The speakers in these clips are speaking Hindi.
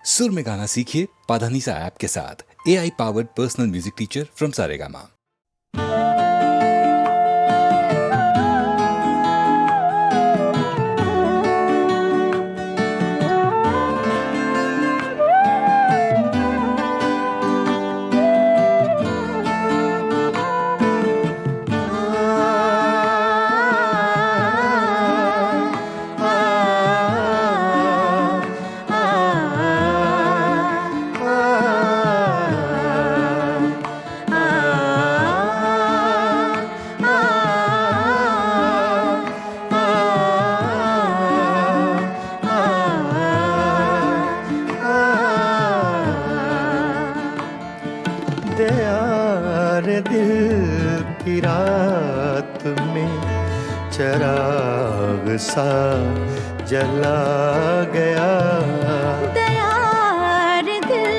सुर में गाना सीखिए पाधानीसा ऐप के साथ। AI powered personal music teacher from Saregama. दिल की रात में चिराग सा जला गया। दयार दिल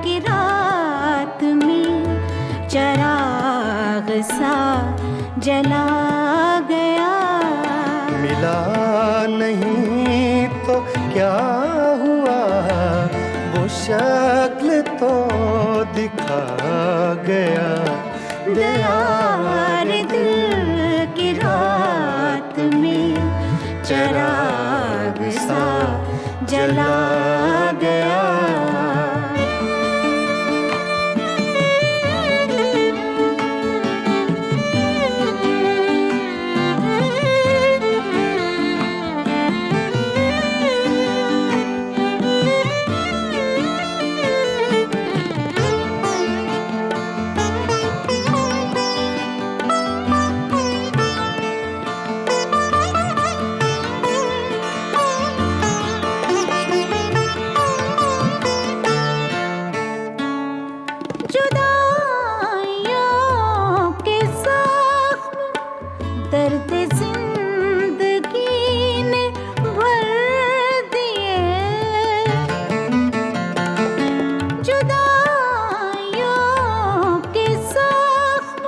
की रात में चिराग सा जला गया। मिला नहीं तो क्या हुआ, वो शक्ल तो दिखा गया। दयार दिल की रात में चिराग सा जला गया। दर्द जिंदगी ने भर दिए, जुदाइयों के जख्म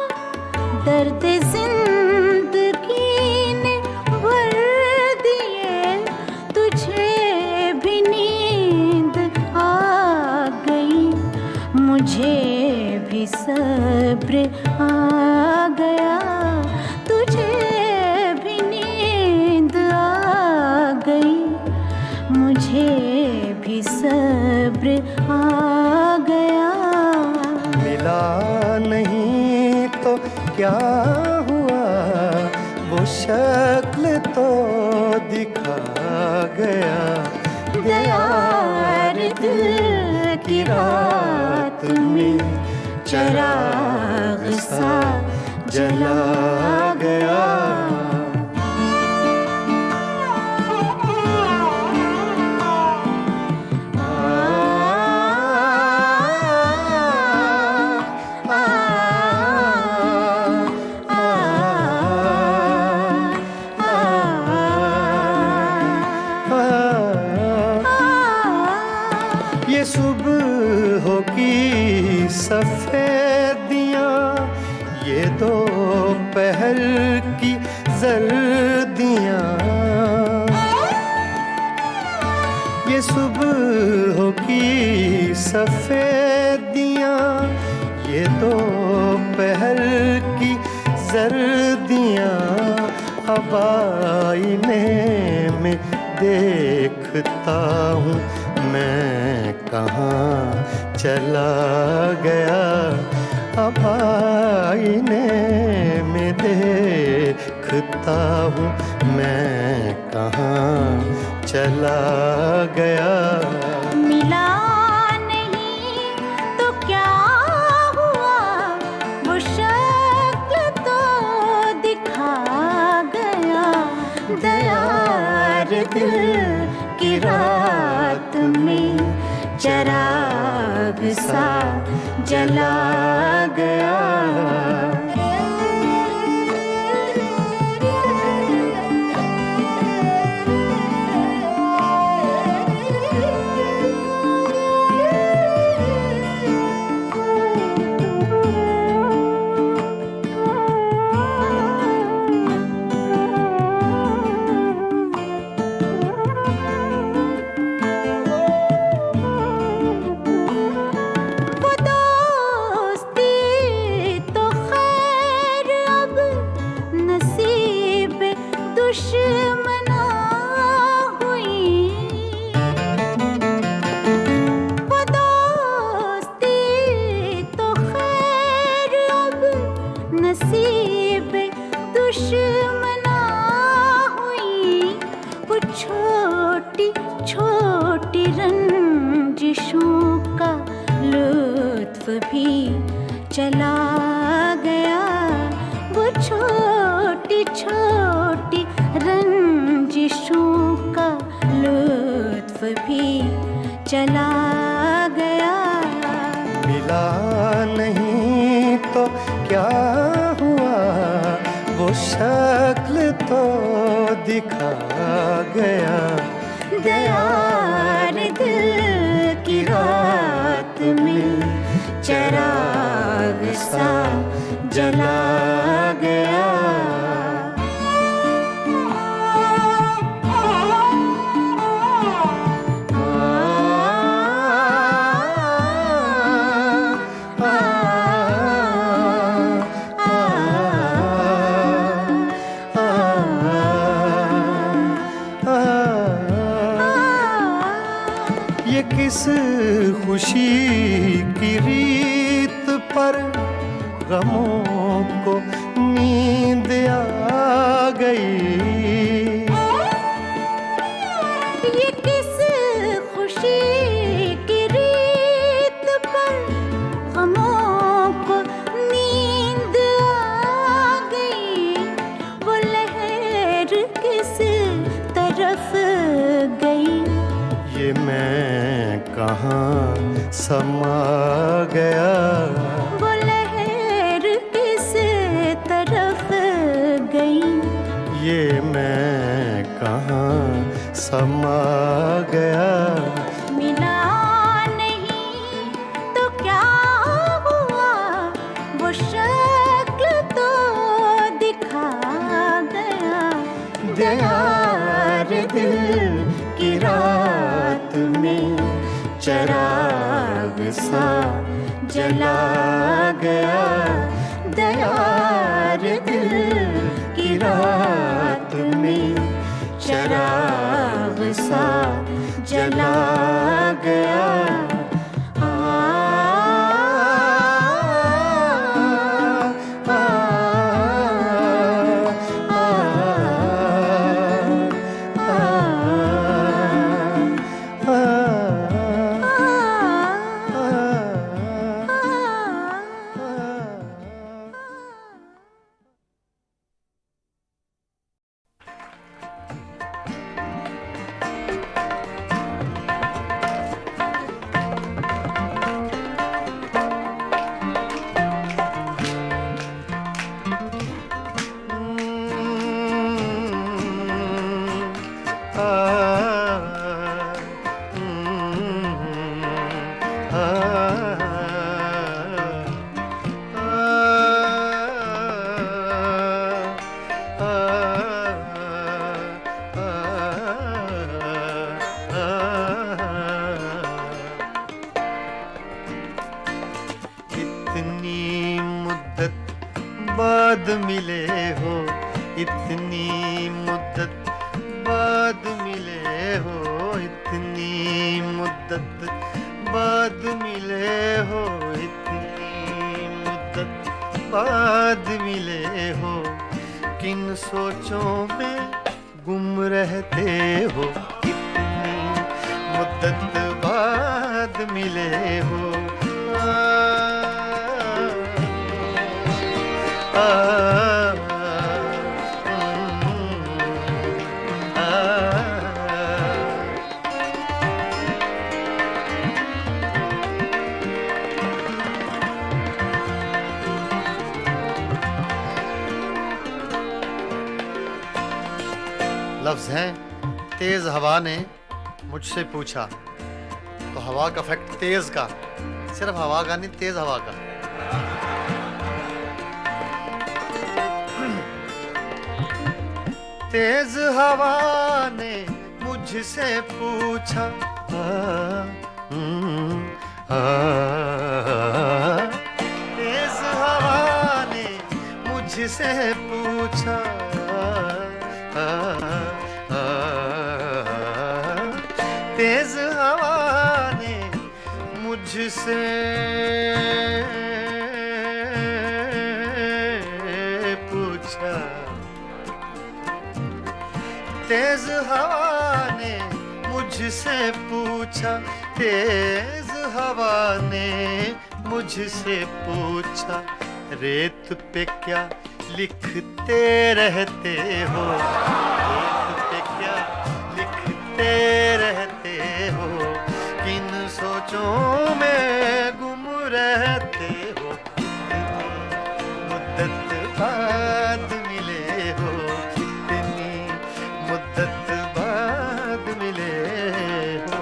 दर्द जिंदगी ने भर दिए। तुझे भी नींद आ गई, मुझे भी सब्र आ गया। तुझे भी नींद आ गई, मुझे भी सब्र आ गया। मिला नहीं तो क्या हुआ, वो शक्ल तो दिखा गया। दयार दिल की रात में चिराग सा जला गया। ये सुबह की सफेदियाँ, ये दोपहर की जर्दियाँ। ये सुबह की सफेदियाँ, ये दोपहर की जर्दियाँ। अब आईने में देखता हूँ मैं कहाँ चला गया। अब आईने में देखता हूँ मैं कहाँ चला गया। मिला नहीं तो क्या हुआ, वो शक्ल तो दिखा गया। दयार दिल की रात में चिराग सा जला गया। चला गया। वो छोटी छोटी रंजिशों का लुत्फ भी चला गया। मिला नहीं तो क्या हुआ, वो शक्ल तो दिखा गया। दयार दिल की रात में चिराग सा जला गया। ये किस खुशी की रीत पर गमों को नींद आ गई। ये किस खुशी की रीत पर गमों को नींद आ गई। वो लहर किस तरफ गई। ये मैं कहाँ समा गया। वो लहर किस तरफ गई। ये मैं कहाँ समा गया। मिला नहीं तो क्या हुआ, वो शक्ल तो दिखा गया। दयार दिल की रात में चिराग सा जला गया। दयार दिल की रात में चिराग सा जला गया। इतनी मुद्दत बाद मिले हो, इतनी मुद्दत बाद मिले हो, इतनी मुद्दत बाद मिले हो, इतनी मुद्दत बाद मिले हो। किन सोचों में गुम रहते हो, इतनी मुद्दत बाद मिले हो। लफ्ज हैं तेज हवा ने मुझसे पूछा, तो हवा का फैक्ट तेज का, सिर्फ हवा का नहीं, तेज हवा का। तेज हवा ने मुझसे पूछा, तेज हवा ने मुझसे पूछा, तेज हवा ने मुझसे पूछा, तेज हवा ने मुझ मुझसे पूछा, तेज हवा ने मुझसे पूछा, रेत पे क्या लिखते रहते हो, रेत पे क्या लिखते रहते हो, किन सोचों में गुम रहते हो, मुद्दत बाद मिले हो, इतनी मुद्दत बाद मिले हो।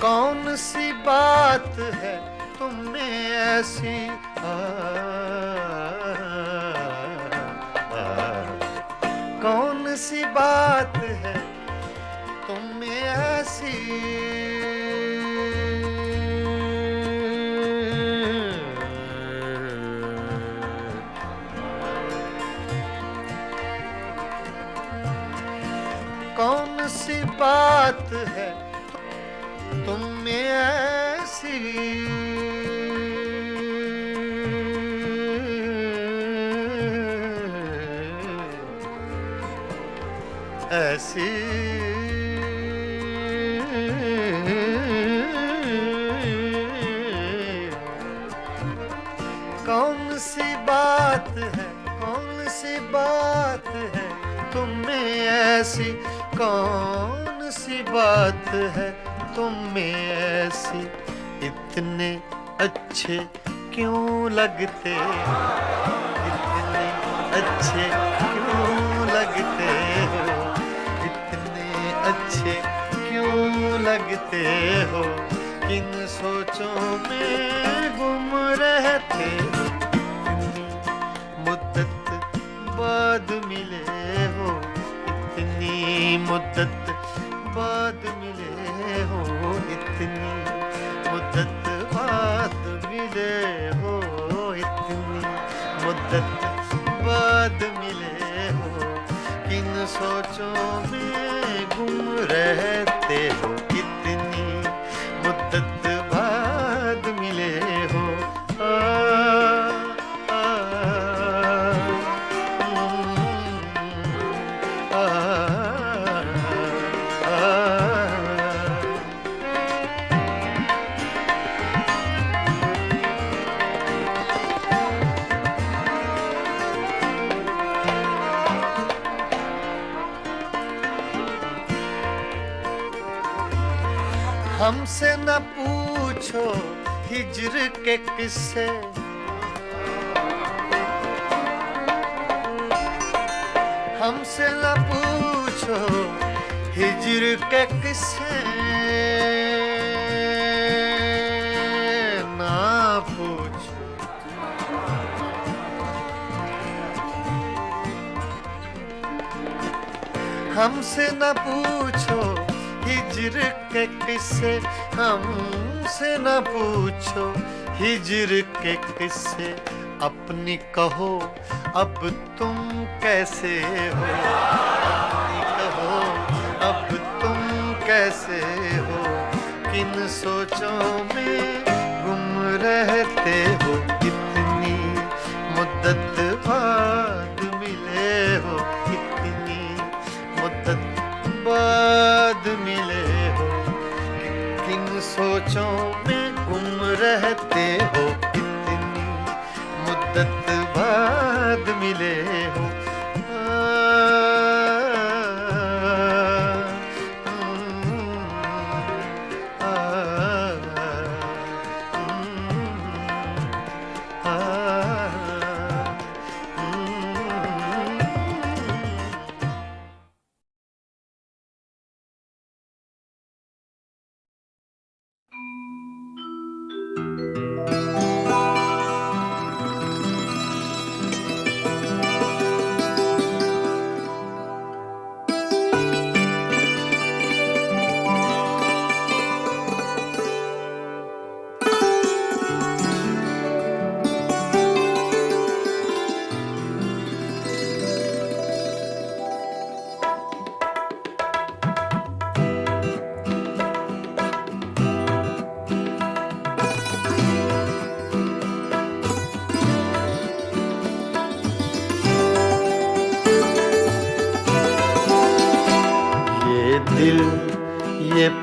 कौन सी बात है तुम में ऐसी, कौन सी बात है तुम में ऐसी, कौन सी बात है तुम में ऐसी, ऐसी कौन सी बात है, कौन सी बात है तुम में ऐसी, कौन सी बात है तुम में ऐसी, इतने अच्छे क्यों लगते, इतने अच्छे क्यों लगते हो, इतने अच्छे क्यों लगते हो, किन सोचों में गुम रहते हो, इतनी मुद्दत बाद मिले हो, इतनी मुद्दत बाद मिले हो, इतनी मुद्दत बाद मिले हो, इतनी मुद्दत बाद मिले हो, किन सोचों में गुम रहते हो, इतनी मुद्दत बाद मिले हो। हमसे न पूछो हिज्र के किस्से, हमसे न पूछो हिज्र के किस्से, ना पूछो, हमसे न पूछो हिज्र के किस्से, हमसे न पूछो हिज्र के किस्से, अपनी कहो अब तुम कैसे हो, अपनी कहो अब तुम कैसे हो, किन सोचों में गुम रहते हो, इतनी मुद्दत बाद मिले हो, इतनी मुद्दत बाद मिले हो, किन सोचों में गुम रहते हो, इतनी मुद्दत बाद मिले हो।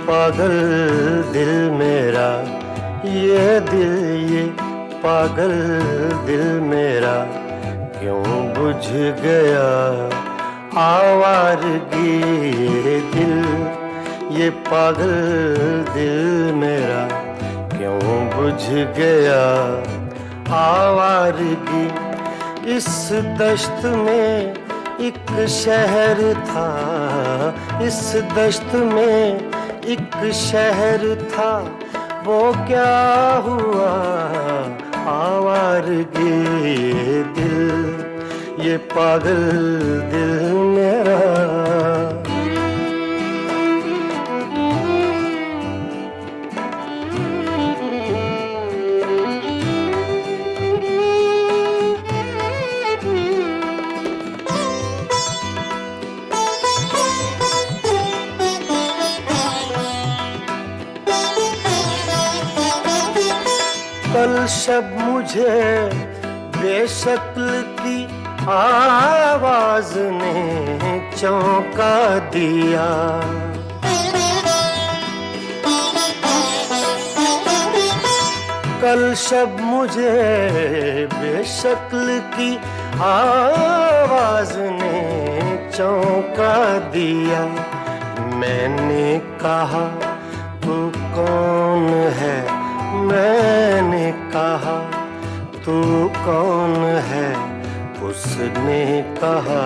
पागल दिल मेरा, ये दिल ये पागल दिल मेरा क्यों बुझ गया आवारगी। ये दिल ये पागल दिल मेरा क्यों बुझ गया आवारगी। इस दश्त में एक शहर था, इस दश्त में एक शहर था, वो क्या हुआ आवारगी। ये दिल ये पागल दिल मेरा। कल शब मुझे बेशक्ल की आवाज ने चौंका दिया। कल शब मुझे बेशक्ल की आवाज ने चौंका दिया। मैंने कहा तू कौन है, मैंने कहा तू कौन है, उसने कहा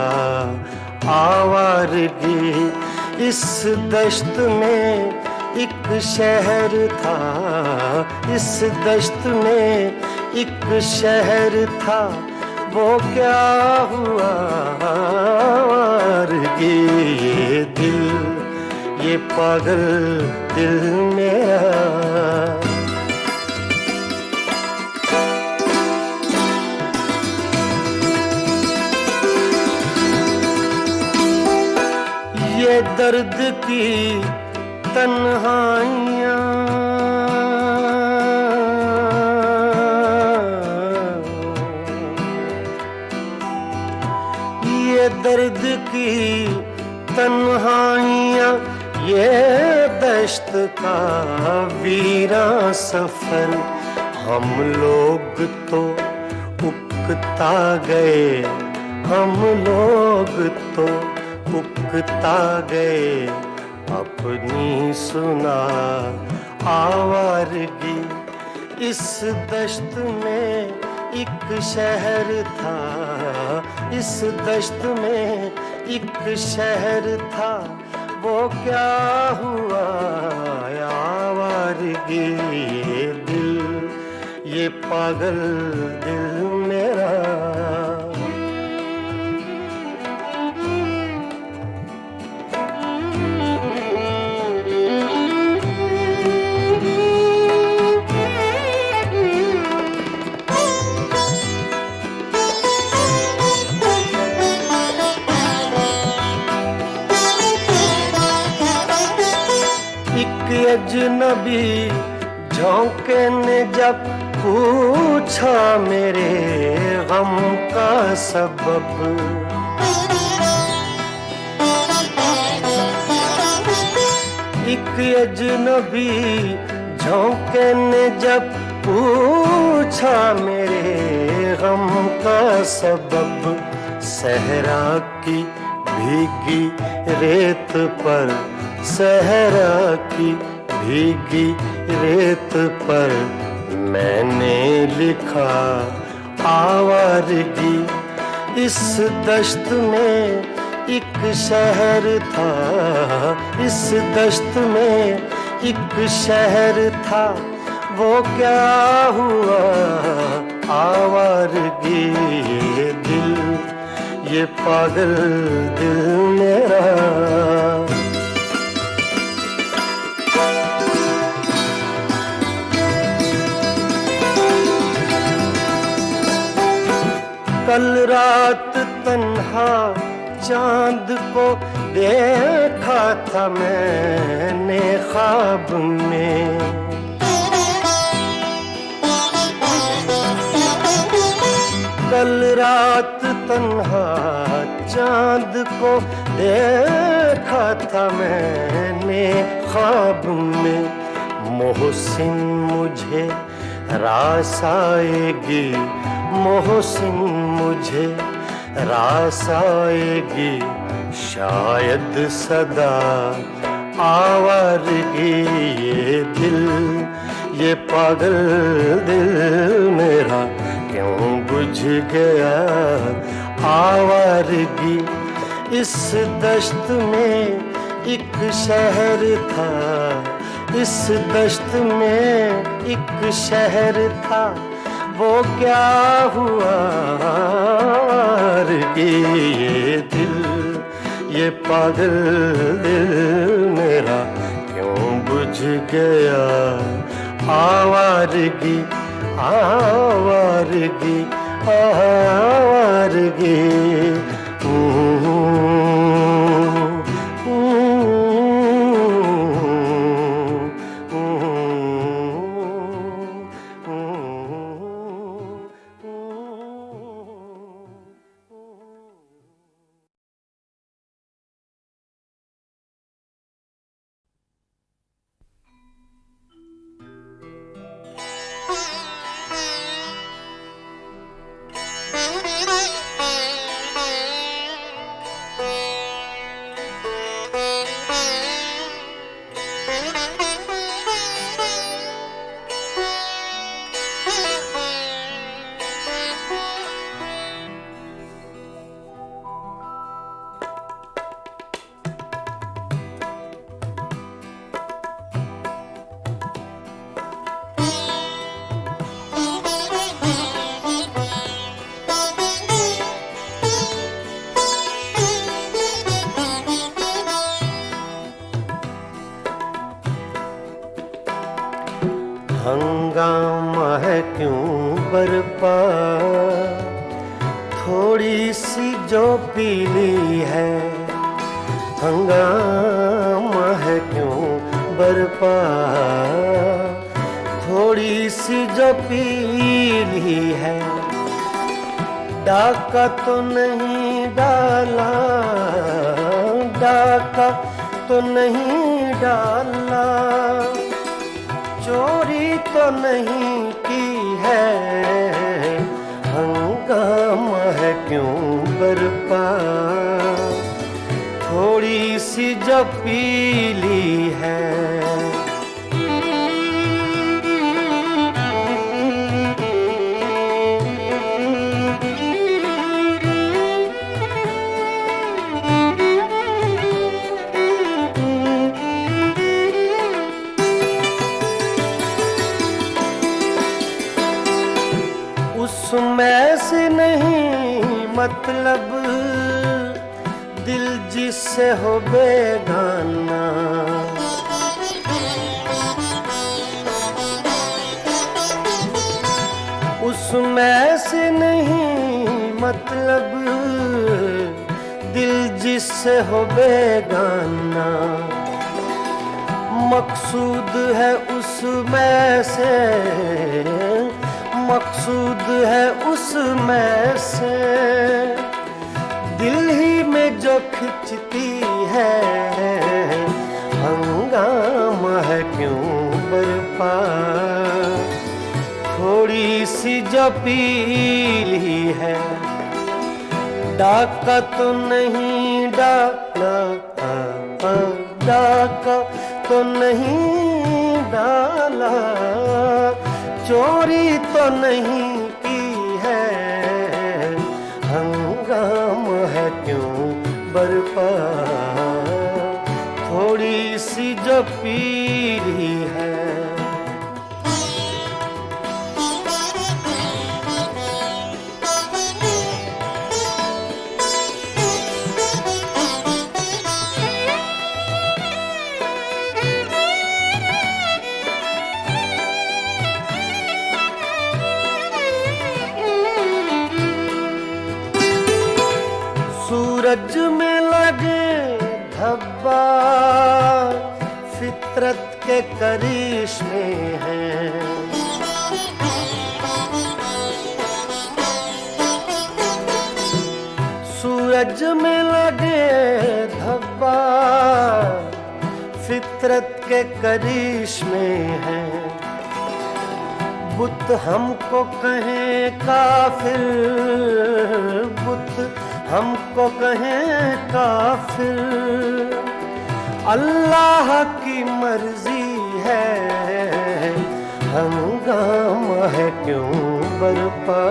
आवारगी। इस दश्त में एक शहर था, इस दश्त में एक शहर था, वो क्या हुआ आवारगी। ये दिल ये पागल दिल मेरा। ये दर्द की तन्हाइयाँ, ये दर्द की तन्हाइयाँ, ये दश्त का वीरा सफर। हम लोग तो उकता गए, हम लोग तो उकता गए अपनी सुना आवारगी। इस दश्त में एक शहर था, इस दश्त में एक शहर था, वो क्या हुआ आवारगी। ये दिल ये पागल दिल मेरा। अजनबी झोंके ने जब पूछा मेरे गम का सबब। एक अजनबी झोंके ने जब पूछा मेरे गम का सबब। सहरा की भीगी रेत पर, सहरा की भीगी रेत पर मैंने लिखा आवारगी। इस दश्त में एक शहर था, इस दश्त में एक शहर था, वो क्या हुआ आवारगी। ये दिल ये पागल दिल मेरा। कल रात तन्हा चांद को देखा था मैंने ख्वाब में। कल रात तन्हा चांद को देखा था मैंने ख्वाब में मोहसिन मुझे रास आएगी, मोहसिन मुझे रास आएगी, शायद सदा आवारगी। ये दिल, ये पागल दिल मेरा क्यों बुझ गया आवारगी। इस दश्त में एक शहर था, इस दश्त में एक शहर था, वो क्या हुआ कि ये दिल, ये पागल दिल मेरा क्यों बुझ गया आवारगी, आवारगी, आवारगी। हंगामा है क्यों बरपा, थोड़ी सी जो पीली है। हंगामा है क्यों बरपा, थोड़ी सी जो पीली है। डाका तो नहीं डाला, डाका तो नहीं डाला, चोरी तो नहीं की है। हंगामा है क्यों बरपा, थोड़ी सी जो पीली है। उसमें से नहीं मतलब दिल जिससे हो बेगाना। उसमें से नहीं मतलब दिल जिससे हो बेगाना। मकसूद है उसमें से, मकसूद है उसमें से, दिल ही में जो खिंचती है। हंगामा है क्यों बरपा, थोड़ी सी जो पीली है। डाका तो नहीं डाला, डाका तो नहीं डाला, चोरी तो नहीं की है। हंगामा है क्यों बरपा, थोड़ी सी जो पीली है। सूरज में लगे धब्बा, फितरत के करिश्मे हैं। सूरज में लगे धब्बा, फितरत के करिश्मे हैं। बुत हमको कहें काफिर, बुत हमको कहें काफिर, अल्लाह की मर्जी है, हंगामा है क्यों बरपा।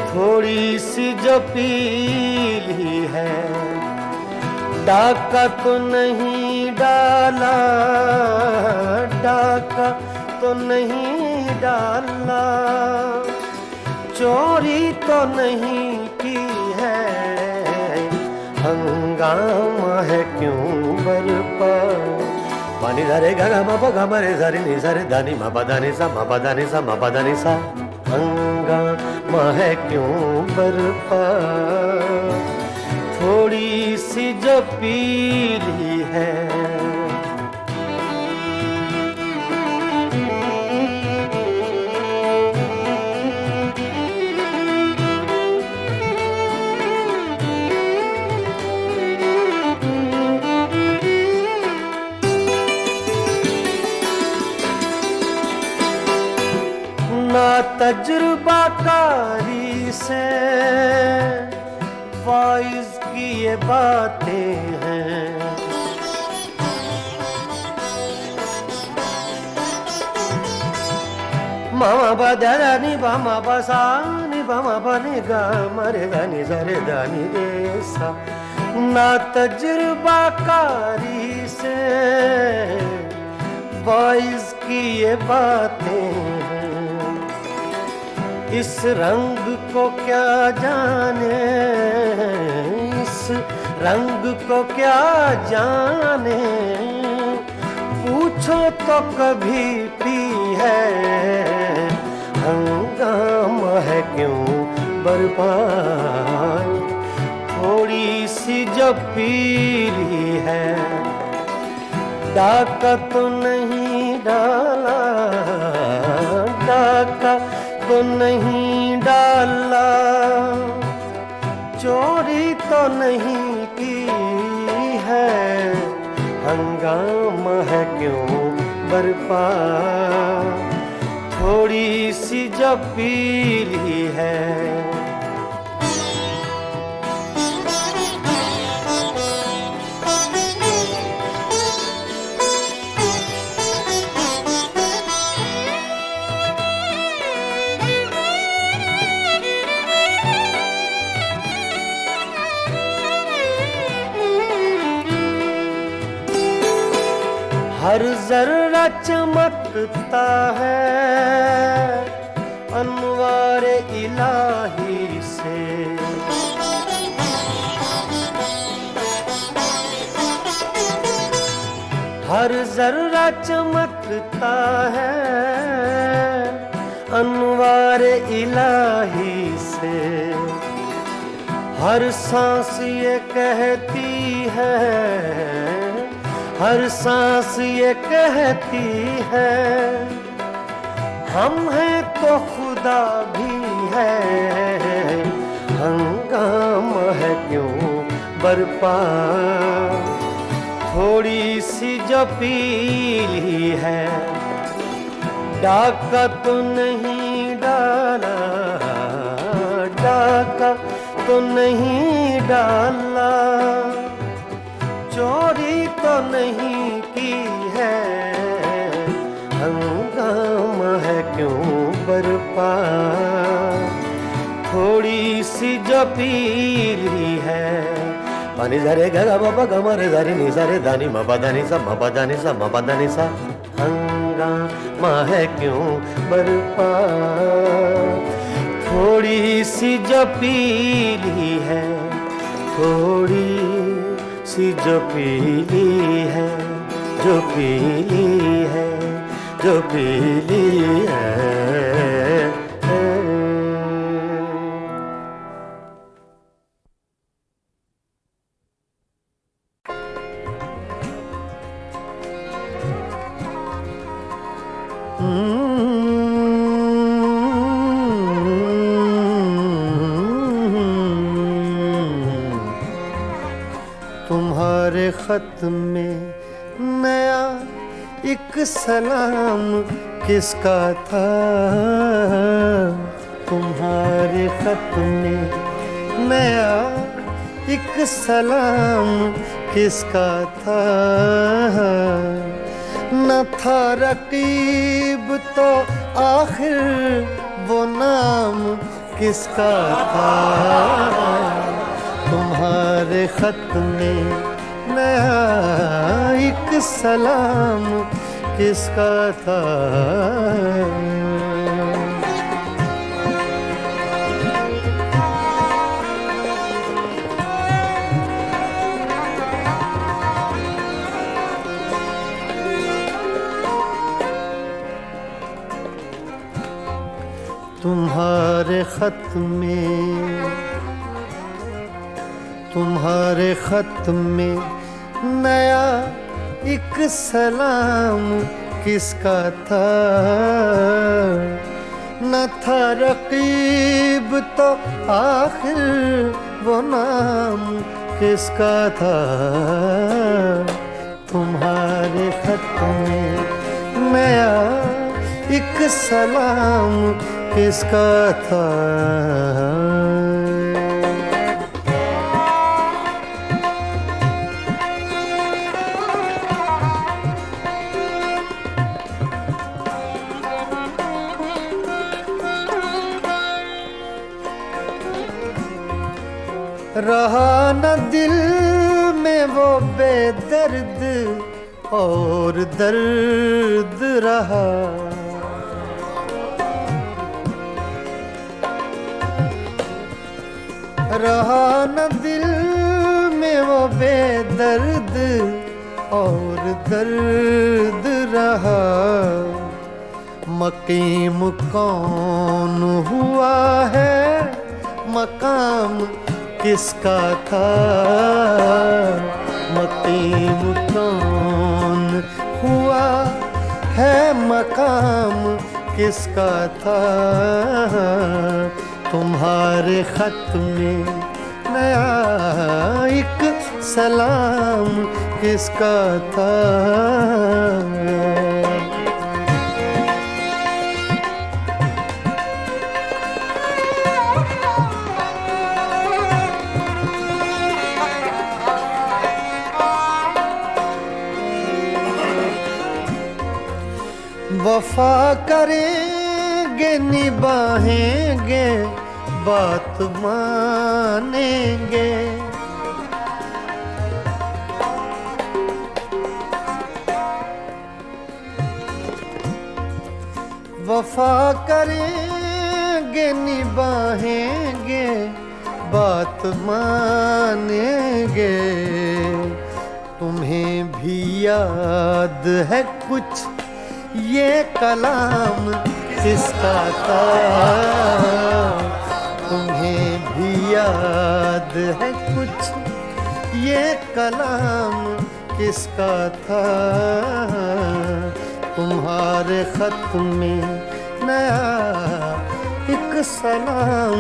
थोड़ी सी जो पीली है, डाका तो नहीं डाला, डाका तो नहीं डाला, चोरी तो नहीं की है, हंगामा है क्यों बरपा। पानी धरे गा मा पा गा मा रे सा रे नि सा रे धा नि मा पा धा नि सा मा पा धा नि सा मा पा धा नि सा, हंगामा है क्यों बरपा। थोड़ी सी जो पीली है, ना तजुर्बाकारी से वाइज की ये बातें हैं। मामा बदरा नि बामा बसा नि बामा बने गा मरे दानी सरे दानी रे सा। ना तजुर्बाकारी से वाइज की ये बातें हैं। इस रंग को क्या जाने, इस रंग को क्या जाने, पूछो तो कभी पी है, हंगामा है क्यों बरपा। थोड़ी सी जो पीली है, डाका तो नहीं डाला, डाका तो नहीं डाला, चोरी तो नहीं की है, हंगामा है क्यों बरपा। थोड़ी सी जो पीली है, हर जर्रा चमकता है अनवार इलाही से। हर जर्रा चमकता है अनवार इलाही से। हर सांस ये कहती है, हर सांस ये कहती है, हम हैं तो खुदा भी है, हंगामा है क्यों बरपा। थोड़ी सी जो पीली है, डाका तो नहीं डाला, डाका तो नहीं डाला, चोरी तो नहीं की है, हंगामा है क्यों बरपा। थोड़ी सी जो पीली है, पानी धरे गा बाबा गा मा रे धा रे नि सा रे धा नि मा पा धा नि सा मा पा धा नि सा मा पा धा नि सा, हंगामा है क्यों बरपा। थोड़ी सी जो पीली है, थोड़ी सी जो पीली है, जो पीली है, जो पीली है। तुम्हारे खत में नया एक सलाम किसका था तुम्हारे खत में, नया एक सलाम किसका था, न था रकीब तो आखिर वो नाम किसका था तुम्हारे खत में, नया एक सलाम किसका था। तुम्हारे खत में, तुम्हारे खत में नया एक सलाम किसका था, न था रकीब तो आखिर वो नाम किसका था तुम्हारे खत में, नया एक सलाम किसका था। रहा न दिल में वो बेदर्द और दर्द रहा, रहा न दिल में वो बेदर्द और दर्द रहा, मकीम कौन हुआ है मकाम किसका था, मकीम कौन हुआ है मकाम किसका था तुम्हारे खत में, नया एक सलाम किसका था। वफा करेंगे निभाएंगे बात मानेंगे, वफा करेंगे निभाएंगे बात मानेंगे, तुम्हें भी याद है कुछ ये कलाम किसका था, तुम्हें भी याद है कुछ ये कलाम किसका था तुम्हारे खत में, नया एक सलाम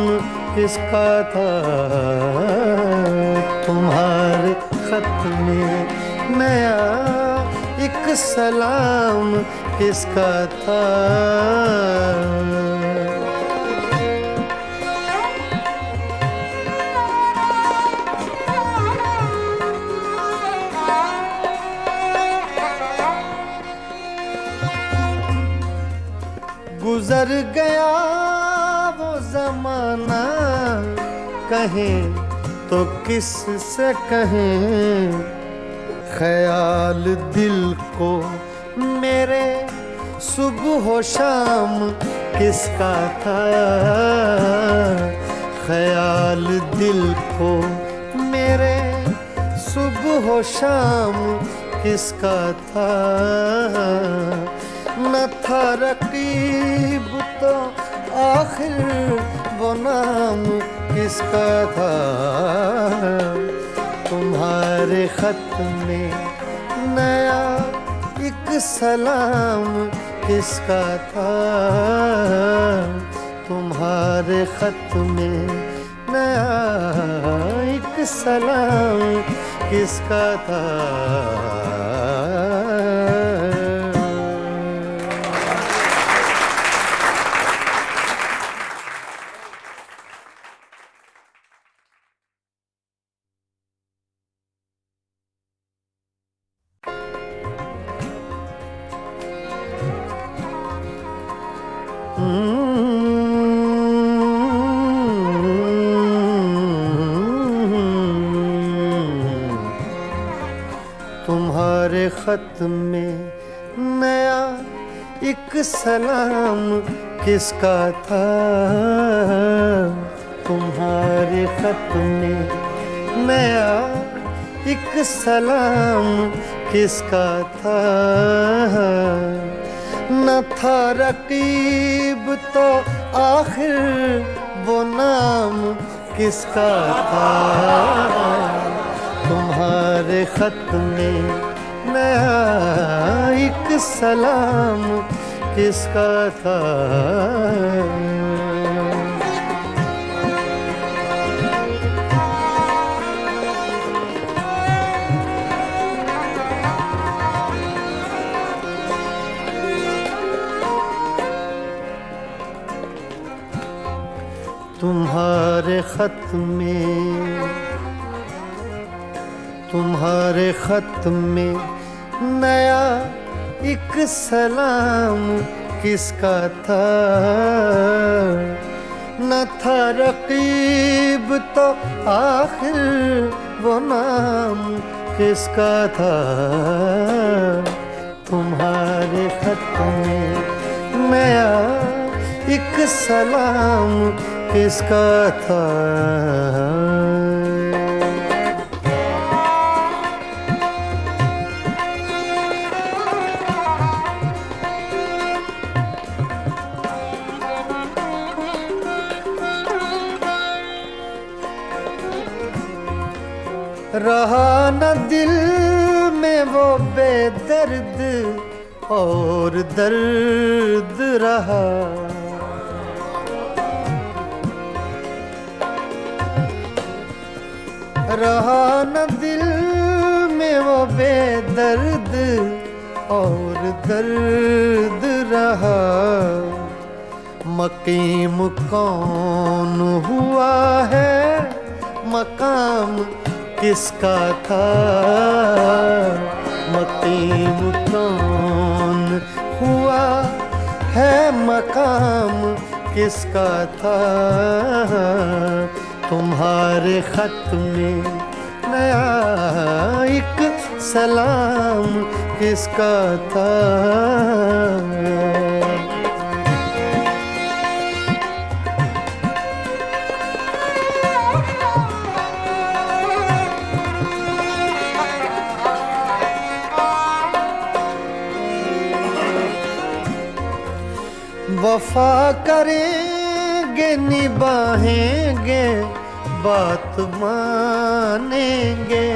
किसका था तुम्हारे खत में, नया एक सलाम किसका था। गुजर गया वो जमाना कहें तो किस से कहें, ख्याल दिल को मेरे सुबह शाम किसका था, ख्याल दिल को मेरे सुबह शाम किसका था, न था रकीब तो आखिर वो नाम किसका था तुम्हारे खत में, नया एक सलाम किसका था तुम्हारे खत में, नया एक सलाम किसका था। तुम्हारे खत में नया एक सलाम किसका था। तुम्हारे खत में नया एक सलाम किसका था। न था रकीब तो आखिर वो नाम किसका था। तुम्हारे खत में नया एक सलाम किसका था। तुम्हारे खत में नया एक सलाम किसका था। न था रकीब तो आखिर वो नाम किसका था। तुम्हारे खत में नया एक सलाम किसका था। रहा न दिल में वो बेदर्द और दर्द रहा। रहा न दिल में वो बेदर्द और दर्द रहा। मकीम कौन हुआ है मकाम किसका था। मकीम कौन हुआ है मकाम किसका था। तुम्हारे खत में नया एक सलाम किसका था। वफा करेंगे निभाएंगे बात मानेंगे।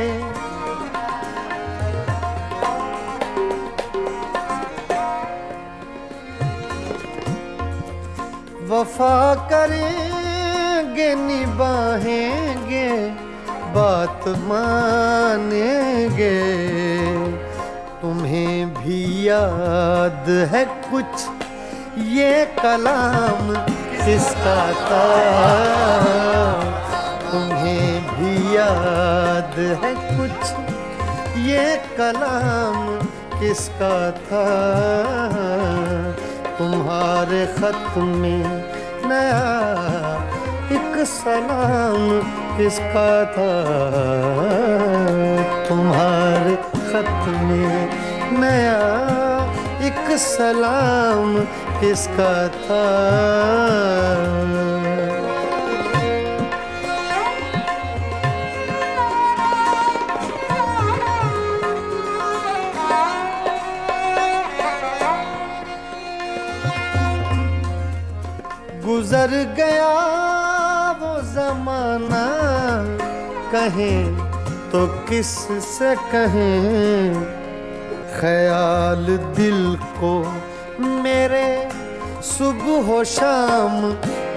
वफा करेंगे निभाएंगे बात मानेंगे। तुम्हें भी याद है कुछ ये कलाम किसका था। तुम्हें भी याद है कुछ ये कलाम किसका था। तुम्हारे खत में नया एक सलाम किसका था। तुम्हारे खत में नया एक सलाम किसका था। गुजर गया वो जमाना कहें तो किस से कहें। ख्याल दिल को मेरे सुबह हो शाम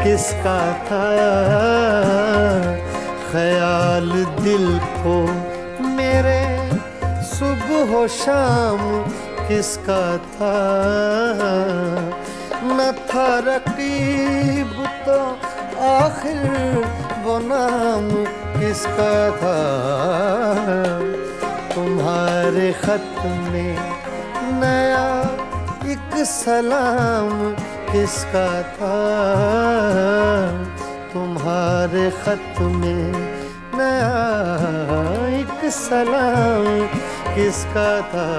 किसका था। ख्याल दिल को हो शाम किसका था, न था रकीब तो आखिर वो नाम किसका था। तुम्हारे खत में नया एक सलाम किसका था, तुम्हारे खत में नया एक सलाम किसका था।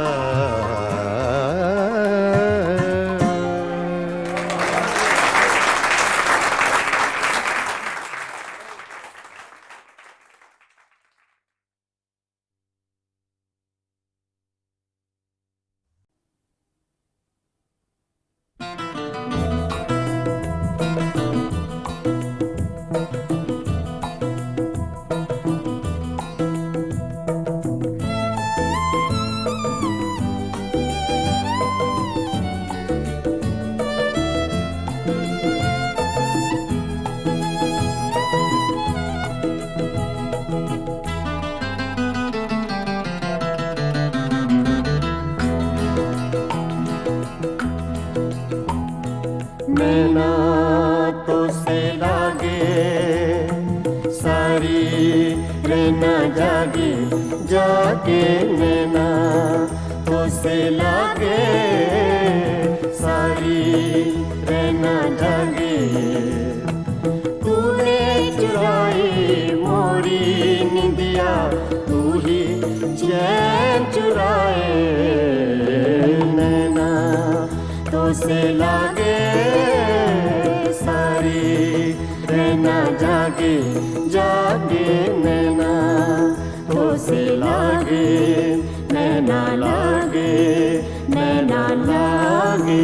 नैना तो से लागे सारी रहना जागे जागे, नैना तो से लागे सारी रहना जागे। तूने चुराई मोरी निंदिया, तू ही चैन चुराए, नैना तो से लागे सारी रहना जागे जागे, नैना तो से लागे नैना लागे नैना लागे।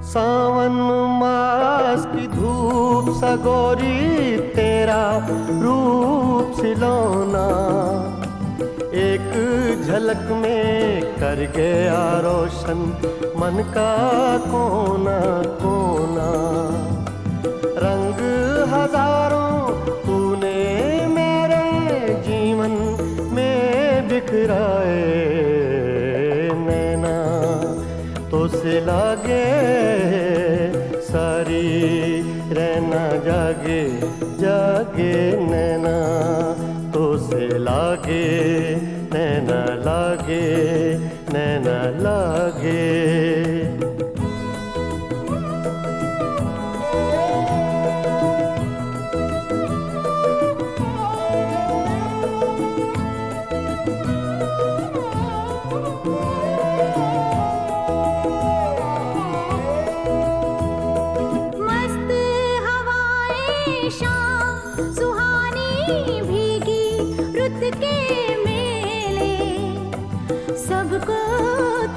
सावन मास की धूप सगोरी तेरा रूप सिलौना, एक झलक में कर गया रोशन मन का कोना कोना। रंग हजारों तूने मेरे जीवन में बिखराए, नैना तो से लागे सारी रहना जागे जागे, नैना तो से लागे नैना लागे नैना लागे। सबको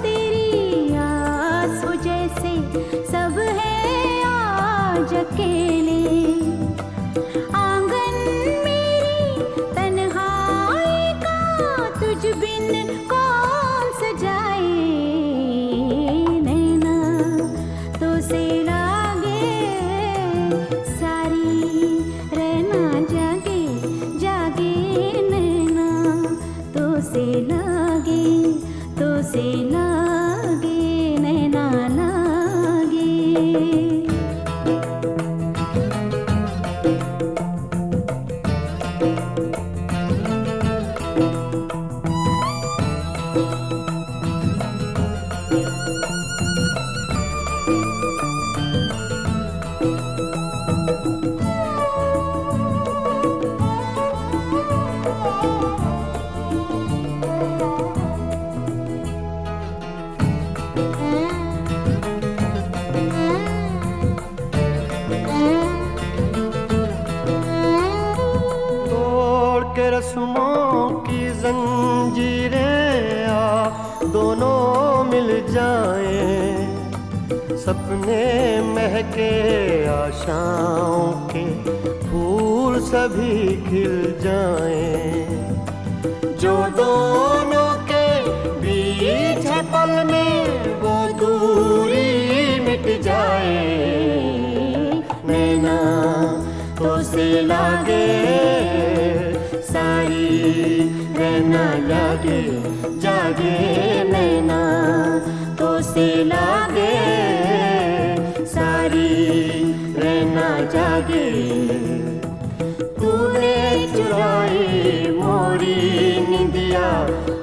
तेरी आस हो जैसे तोड़ के रस्मों की जंजीरें आ दोनों मिल जाएं, सपने महके आशाओं के फूल सभी खिल जाएं। जो दोनों के बीच है पल में वो दूरी मिट जाए। नैना तो से लागे सारी रहना जागे जागे। नैना तो से लागे सारी रहना जागे। तूने चुराई मोरी निंदिया,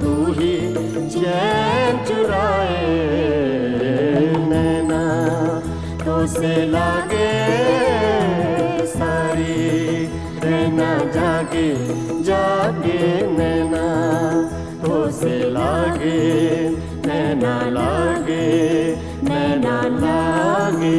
तू ही चैन चुराए। नैना तो से लागे सारी रहना जागे जागे। नैना तो से लागे नैना लागे नैना लागे।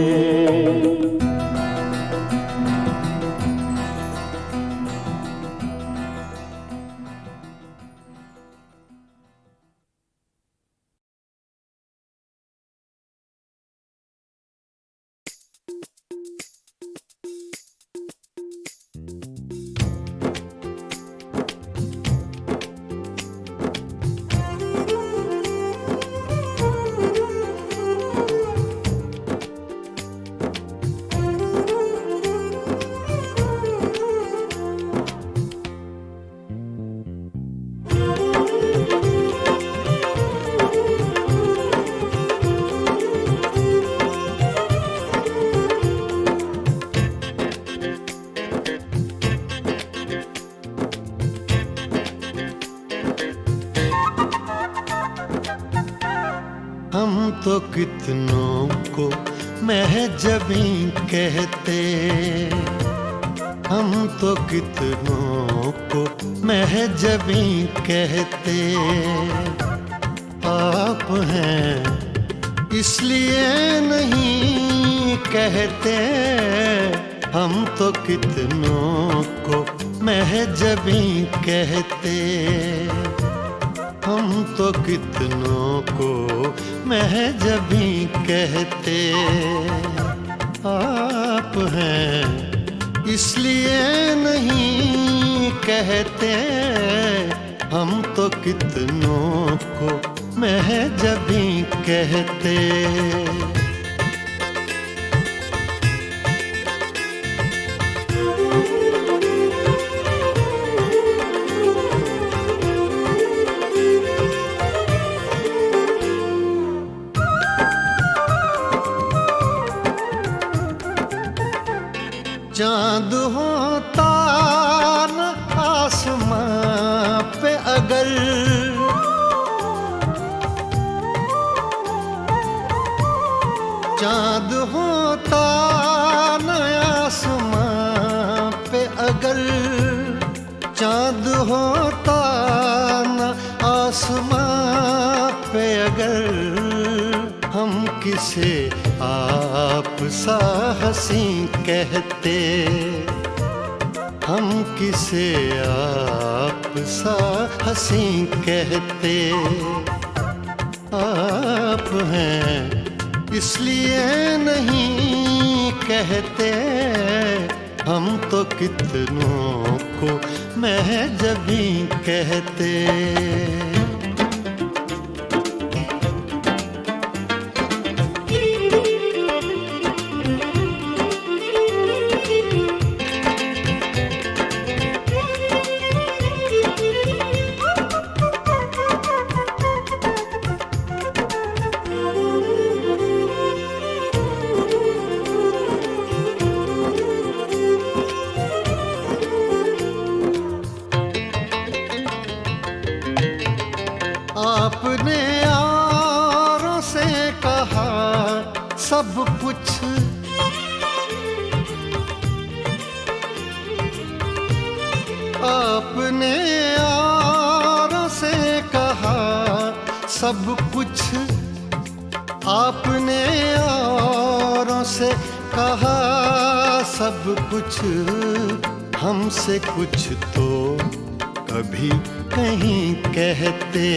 हम तो कितनों को महजबी कहते, हम तो कितनों को महजबी कहते। आप हैं इसलिए नहीं कहते, हम तो कितनों को महजबी कहते। हम तो कितनों को महजबी कहते। आप हैं इसलिए नहीं कहते, हम तो कितनों को महजबी कहते। चाँद होता न आसमां पे अगर, चाँद होता न आसमां पे अगर, चाँद होता न आसमां पे अगर, हम किसे आप सा हंसी कहते। हम किसे आप सा हंसी कहते। आप हैं इसलिए नहीं कहते, हम तो कितनों को महजबी कहते। आपने यारों से कहा सब कुछ, आपने यारों से कहा सब कुछ, आपने यारों से कहा सब कुछ, हमसे कुछ तो कभी कहीं कहते,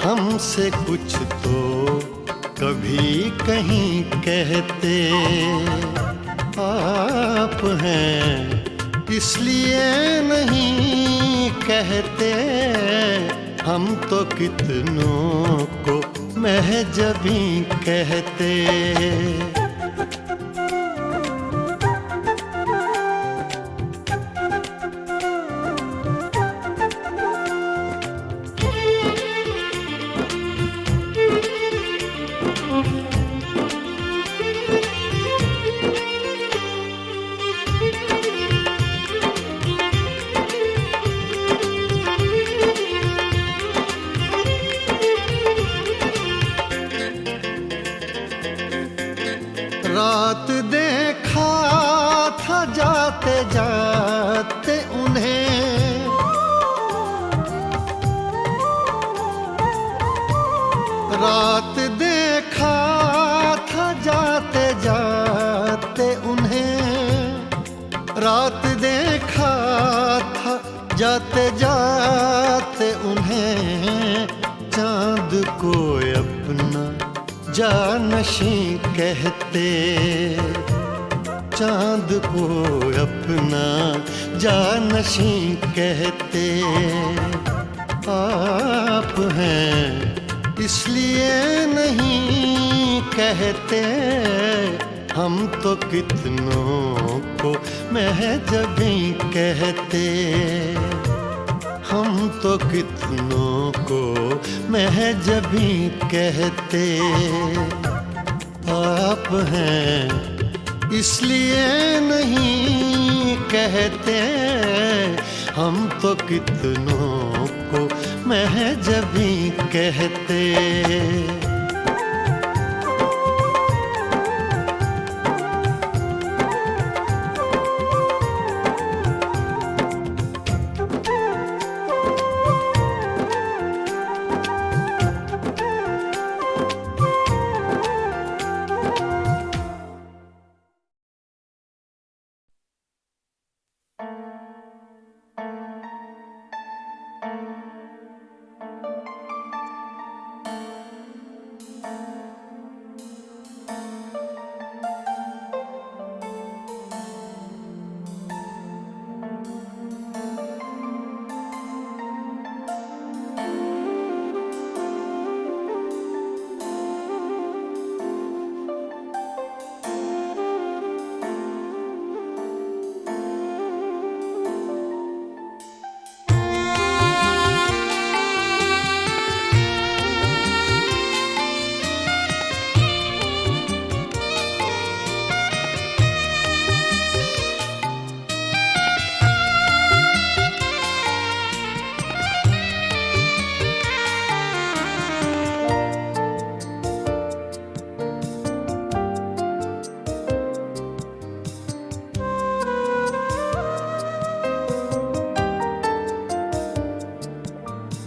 हमसे कुछ तो कभी कहीं कहते। आप हैं इसलिए नहीं कहते, हम तो कितनों को महजबी कहते। रात देखा था जाते जाते उन्हें, रात देखा था जाते जाते उन्हें, रात देखा था जाते जाते उन्हें, चाँद को अपना जानशी कहते, चाँद को अपना जानशी कहते। आप हैं इसलिए नहीं कहते, हम तो कितनों को महजबी कहते, हम तो कितनों को महजबी कहते। आप हैं इसलिए नहीं कहते, हम तो कितनों को महजबी कहते।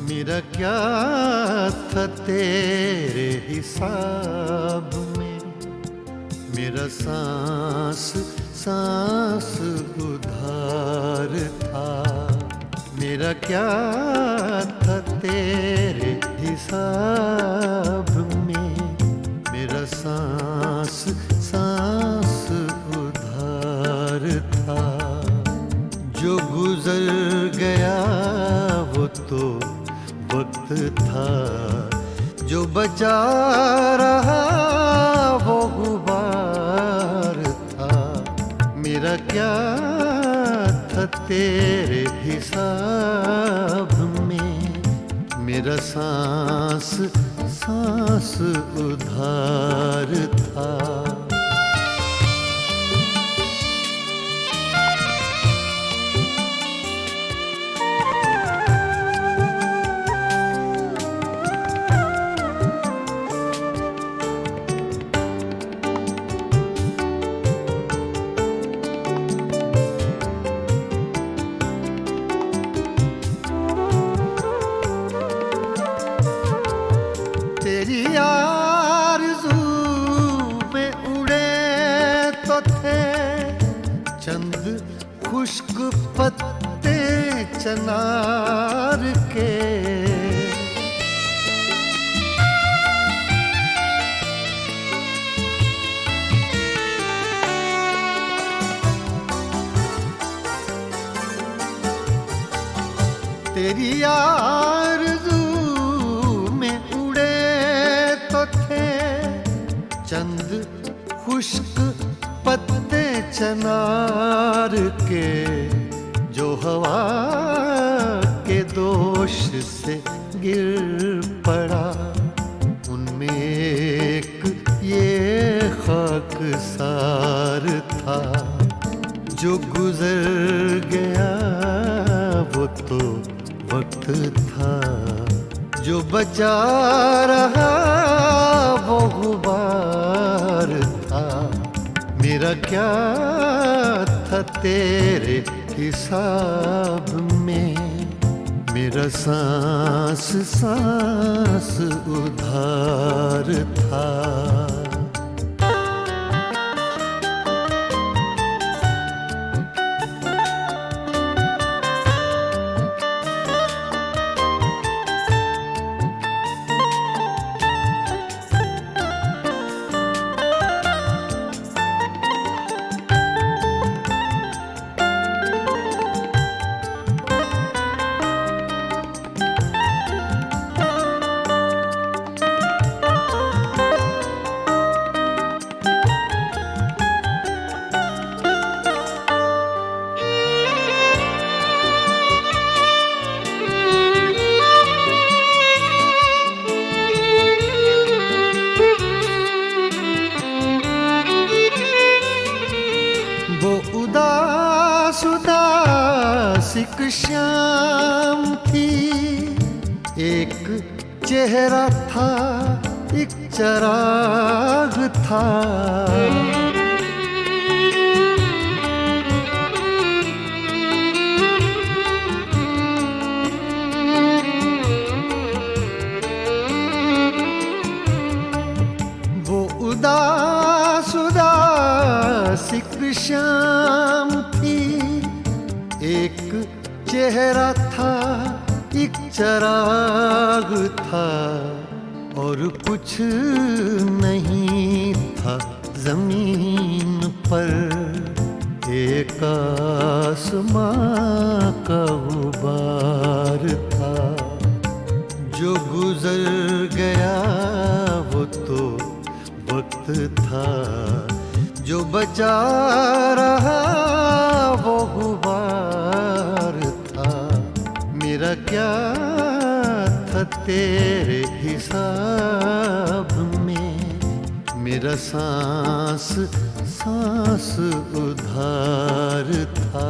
मेरा क्या था तेरे हिसाब में, मेरा सांस सांस उधार था। मेरा क्या था तेरे हिसाब में, मेरा सांस सांस उधार था। जो गुजर गया वो तो वक्त था, जो बचा रहा वो गुबार था। मेरा क्या था तेरे हिसाब में, मेरा सांस सांस उधार था। चंद खुश्क पत्ते चनार के, तेरी आरज़ू में उड़े तो थे चंद खुश्क पत्ते चनार के, जो हवा के दोष से गिर पड़ा। उनमें एक ये खाकसार था, जो गुजर गया वो तो वक्त था, जो बचा रहा वो गुबार था। मेरा क्या था तेरे हिसाब में, मेरा सांस सांस उधार था। वो उदास उदासिक शाम थी, एक चेहरा था एक चराग था। वो उदास उदासिक शाम थी, एक चेहरा था एक चराग था, और कुछ नहीं था जमीन पर, एक आसमां का गुबार था। जो गुजर गया वो तो वक्त था, जो बचा रहा वो गुबार था। मेरा क्या था तेरे हिसाब में, मेरा सांस सांस उधार था।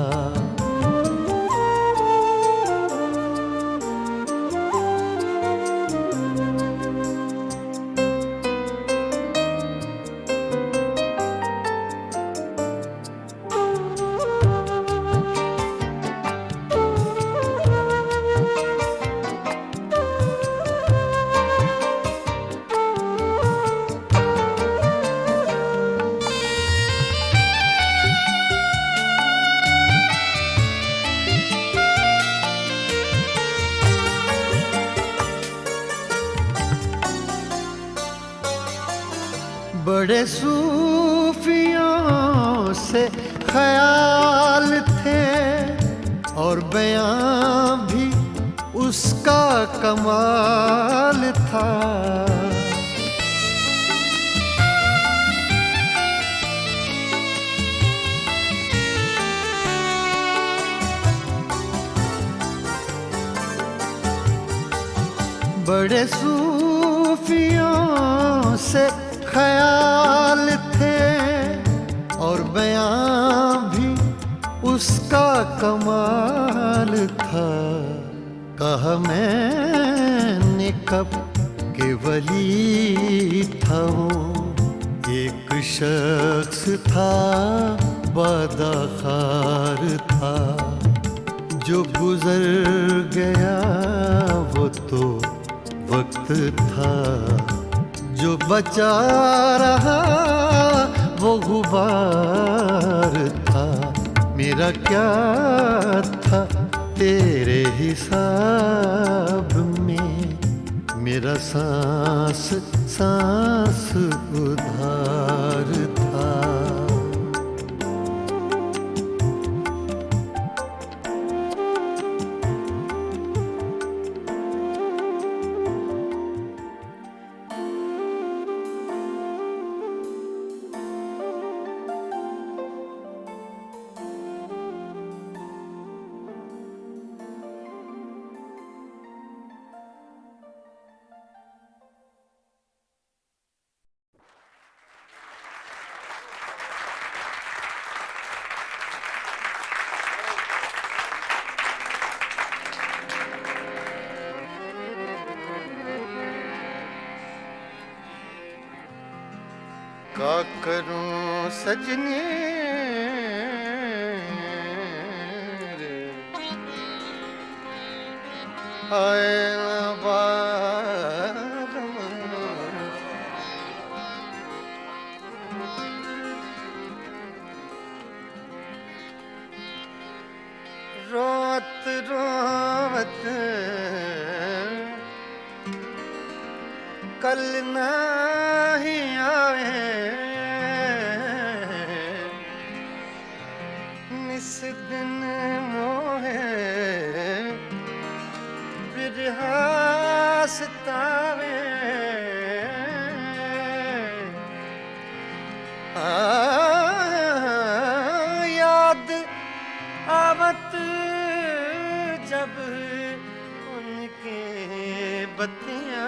बड़े सूफियों से ख्याल थे, और बयां भी उसका कमाल था। बड़े सूफियों से ख्याल थे, और बयां भी उसका कमाल था। कहा मैंने कब के वली था वो, एक शख्स था बदखार था। जो गुजर गया वो तो वक्त था, जो बचा रहा वो गुबार था। मेरा क्या था तेरे हिसाब में, मेरा सांस सांस उधार था। क्या करूं सजनी रे, आए ना बारम, रोत रोवत कल नहीं आए, निस दिन मोहे बिरहा सतावे। याद आवत जब उनके बत्तियां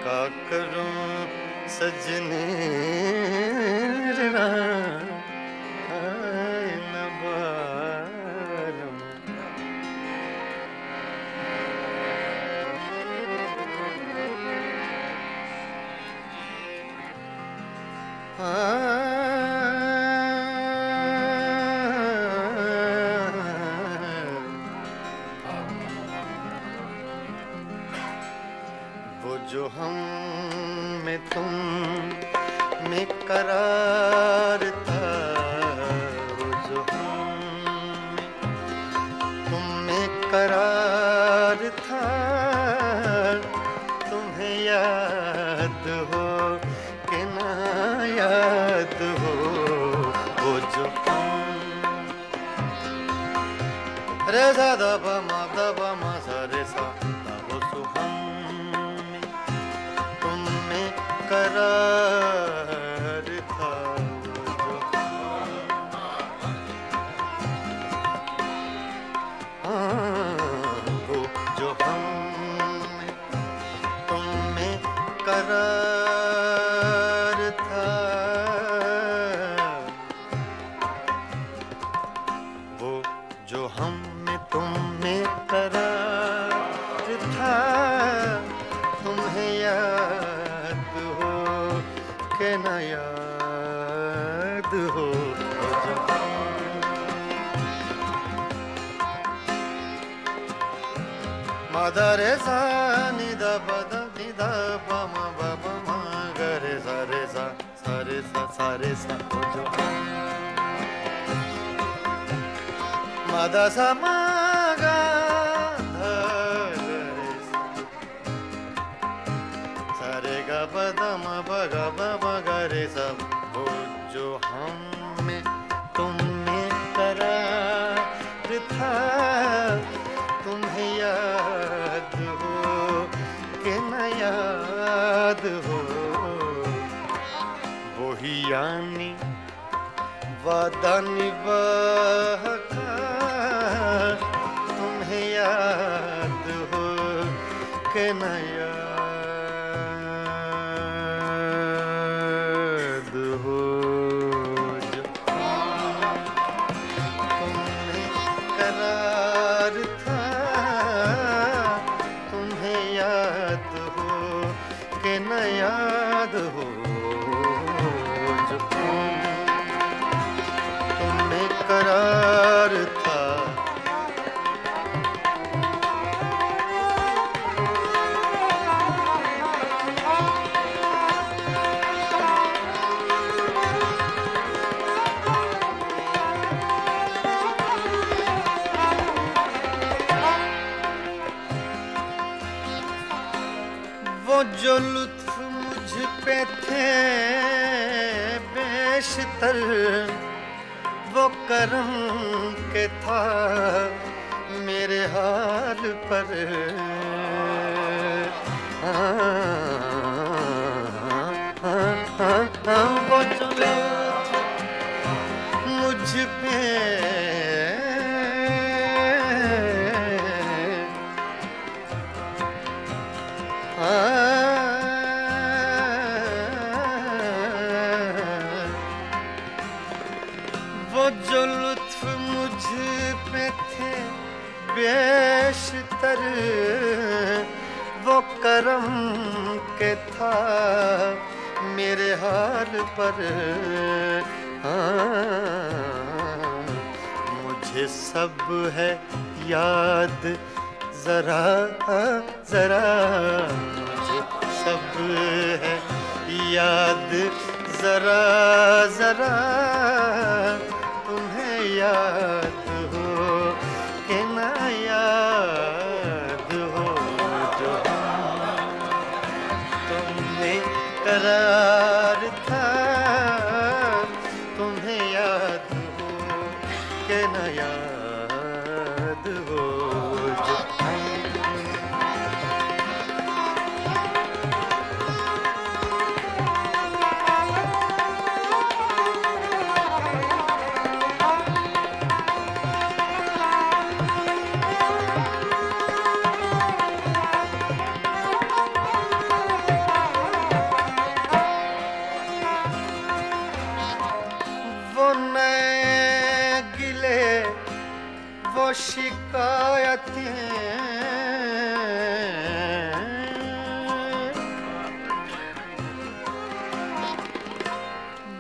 का करूं सजने रा, आए न बारम। वो जो हम में तुम में करार था, वो जो हम में तुम में करार था, तुम्हें याद हो कि ना याद हो। वो जो हम रे सा दा पा मा सा रे सा दा वो सु हम में तुम में करार था, वो जो वो जो हम में तुम में करार था, वो जो हम में तुम में करार था, तुम्हें याद हो के न याद हो। वो जो मदा रे सा नि दा पा दा नि दा पा मा बा पा मा गा रे सा रे सा सा रे सा सा रे सा। वो जो मदा सा मा गा धा गा रे सा, सा रे गा पा दा मा पा गा पा मा गा रे सा। वो जो हम में तुम में करार था, तुम्हें याद हो कि न याद हो। वही यानी वादा निभाह का, तुम्हें याद हो कि न याद हो। जो तुम्हें करार था, तुम्हें याद हो कि न याद हो। जो तुम्हें करार था, वो जो लुत्फ मुझ पे थे बेशतर वो करम के था मेरे हाल पर। वो जो लुत्फ मुझ पे वो जो लुत्फ मुझ पे थे बेशतर वो करम के था मेरे हाल पर। मुझे सब है याद जरा जरा, मुझे सब है याद जरा जरा, तुम्हें याद हो कि ना याद हो जो तुमने करार था, तुम्हें याद हो कि ना याद हो जो वो शिकायतें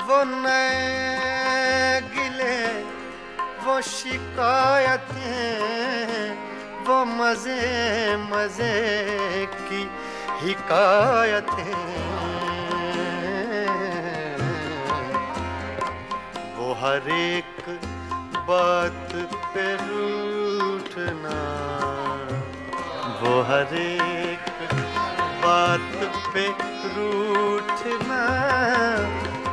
वो नए गिले वो शिकायतें वो मजे मजे की हिकायतें वो हर एक बात पे रूठना, वो हर एक बात पे रूठना,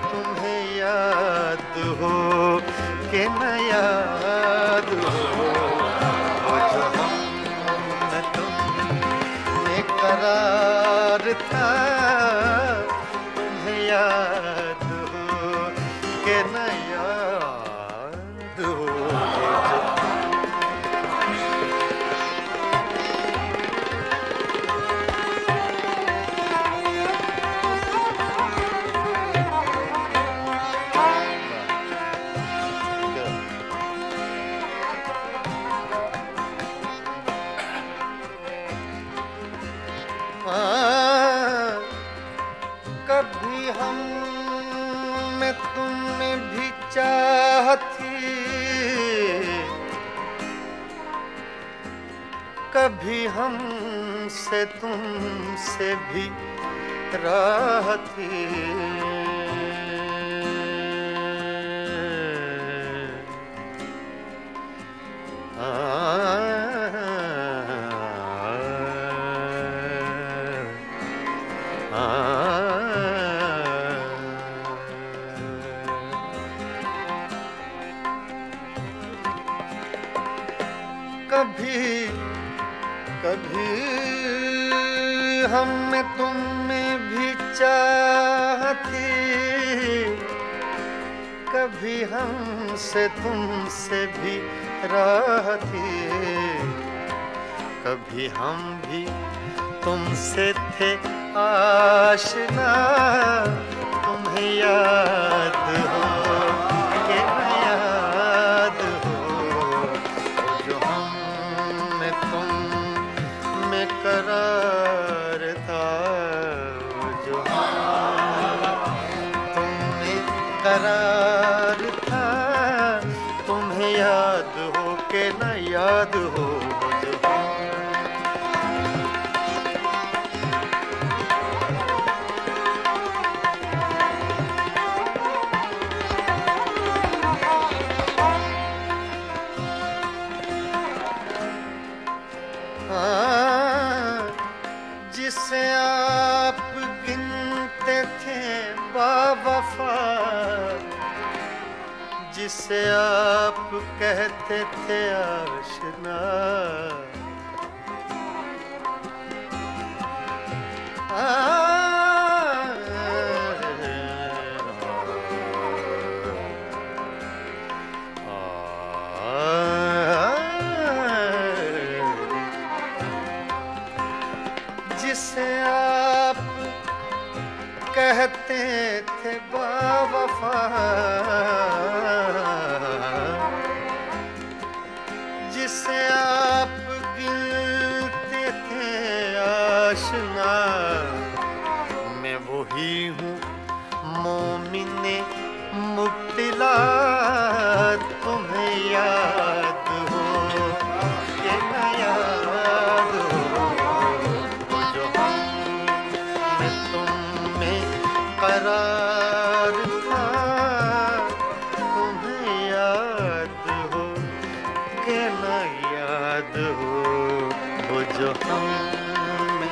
तुम्हें याद हो कि न याद हो वो जो हम न तुमने करार था, तुम्हें याद हो कि न याद हो। कभी हम में तुमने भी चाहती, कभी हम से तुमसे भी राहती, कभी कभी हम में तुम में भी चाहती, कभी हम से तुमसे भी राहती, कभी हम भी तुमसे थे आशना, तुम्हें याद हो कि न याद हो जो हम में तुम में करार था, जो तुम में करार था, तुम्हें याद हो कि न याद हो जो जिसे आप गिनते थे बावफा, जिसे आप कहते थे आशिना, जिसे आप कहते थे बावफा, जिसे आप गिनते थे आशना, मैं वही हूँ मोमिने मुब्तिला, तुम्हें याद हो कि न याद हो, जो मैं तुम में करार था, तुम्हें याद हो कि न याद हो, वो जो हम में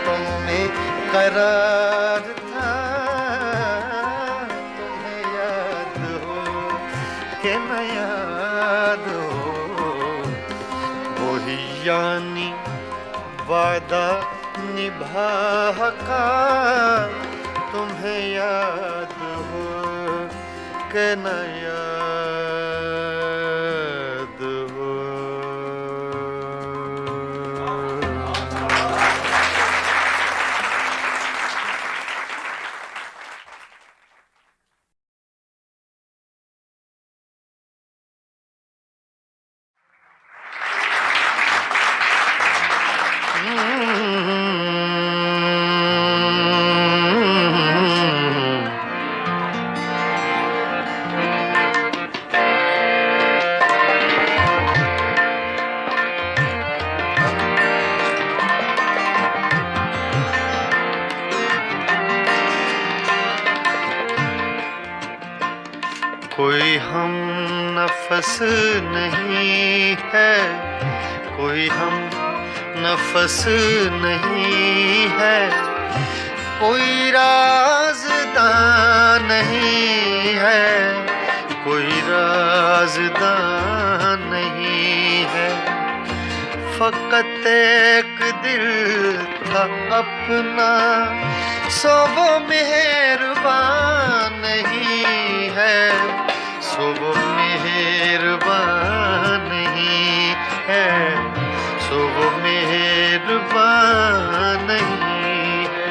तुम में करार था, तुम्हें याद हो कि न याद हो, वही यानी वादा निभा का, तुम्हें याद हो कि न याद हो। कोई हम नफस नहीं है, कोई हम नफस नहीं है, कोई राज़दां नहीं है, कोई राज़दां नहीं है, फ़क़त एक दिल था अपना, सो वो मेहरबान नहीं है, सो वो मेहरबान नहीं है, सो वो मेहरबान नहीं है।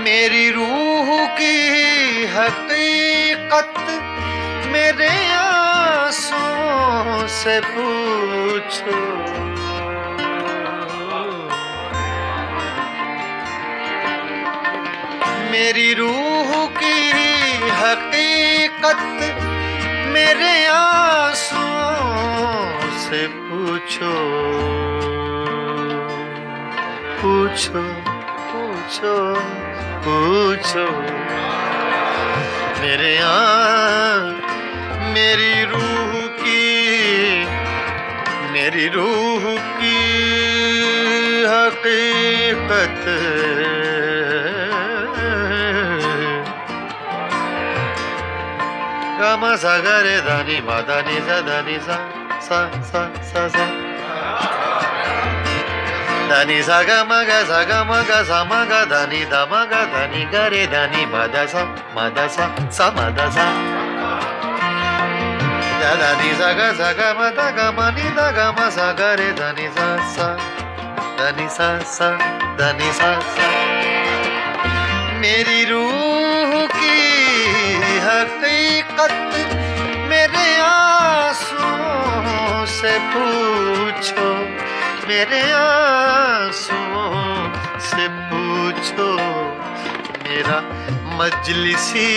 मेरी रूह की हकीकत मेरे आंसुओं से पूछो, मेरी रूह की हकीकत मेरे आंसुओं से पूछो, पूछो पूछो पूछो, मेरी रूह की हकीकत गामा सा गा रे धा नि मा धा नि सा धा नि सा सा सा सा सा धा नि सा गा मा गा सा गा मा गा सा मा गा धा नि गा रे धा नि मा धा सा मा धा सा सा मा धा सा धा नि सा गा मा धा गा मा नि धा गा मा सा गा रे धा नि सा सा धा नि सा सा धा नि सा सा। मेरी रूह की हकीकत मेरे आंसुओं से पूछो, मेरे आंसुओं से पूछो, मेरा मजलिसी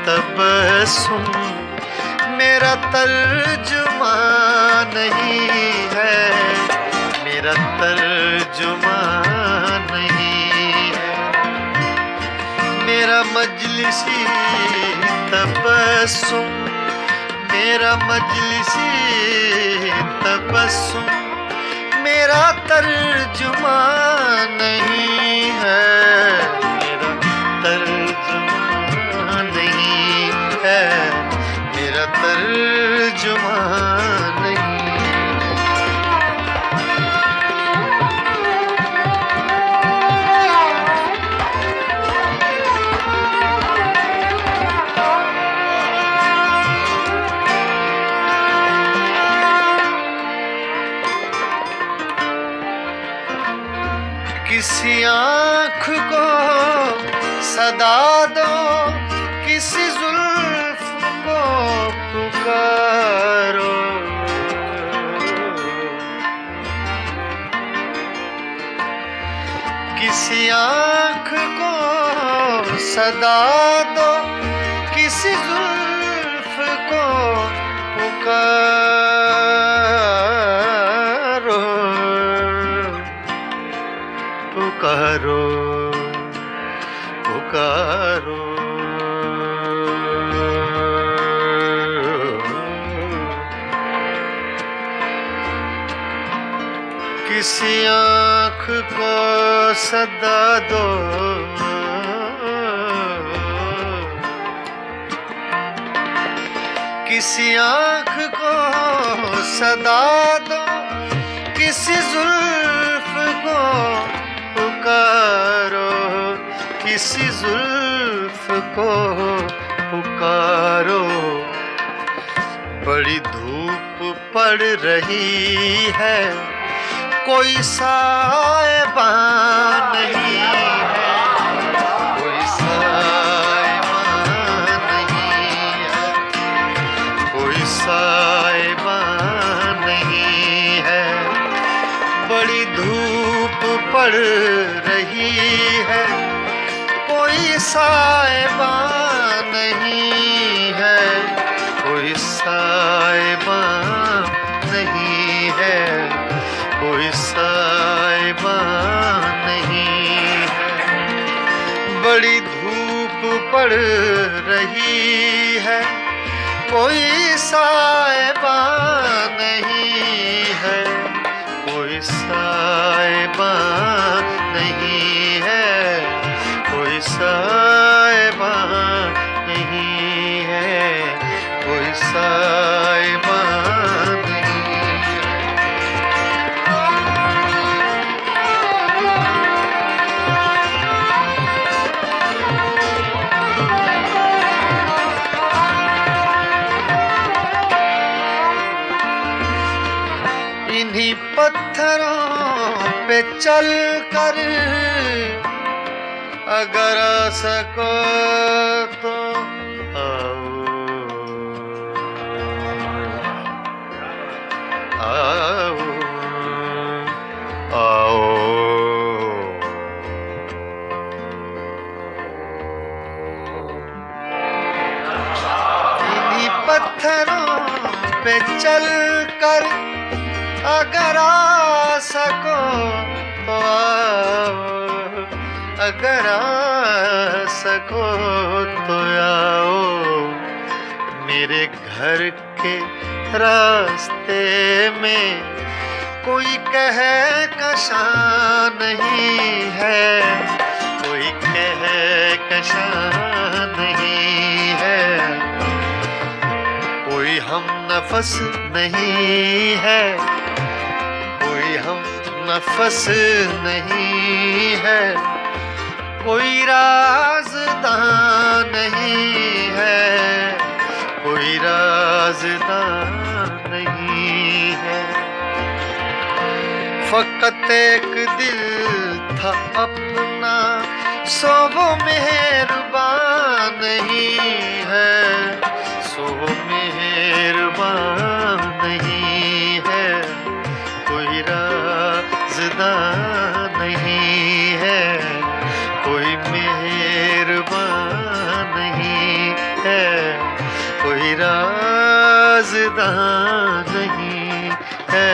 तबस्सुम मेरा तर्जुमा नहीं है, मेरा तर्जुमा नहीं है। मजलिसी तबस्सुम, मेरा मजलिसी तबस्सुम मेरा तर्जुमा नहीं है, मेरा तर्जुमा नहीं है, मेरा तर्जुमा नहीं। किसी आँख को सदा दो, किसी जुल्फ को पुकारो, किसी आँख को सदा दो, किसी जुल्फ को पुकारो, पुकारो, पुकारो। किसी आँख को सदा दो, किसी आँख को सदा दो, किसी जुल्फ को पुकारो, किसी जुल्फ को पुकारो। बड़ी धूप पड़ रही है, कोई साएबान नहीं है, कोई साएबान नहीं है, कोई साएबान नहीं है। बड़ी धूप पड़ रही है, कोई साएबान नहीं है, कोई साएबान नहीं है, कोई साएबान नहीं है। बड़ी धूप पड़ रही है, कोई साएबान नहीं है, कोई साएबान नहीं है, कोई साएबान नहीं है, कोई साएबान नहीं है। इन्हीं पत्थरों पे चल कर अगर आ सको तो आओ, आओ, आओ। इन्हीं पत्थरों पे चल कर अगर आ सको तो आओ, अगर आ सको तो आओ। मेरे घर के रास्ते में कोई कहकशां नहीं है, कोई कहकशां नहीं है, कोई हम नफस नहीं है, कोई हम नफस नहीं है, कोई राज़दां नहीं है, कोई राज़दां नहीं है। फ़कत एक दिल था अपना, सो वो मेहरबान नहीं है, सो वो मेहरबान नहीं है, कोई राज़दां नहीं है, कोई मेहरबान नहीं है, कोई राज़दां नहीं है।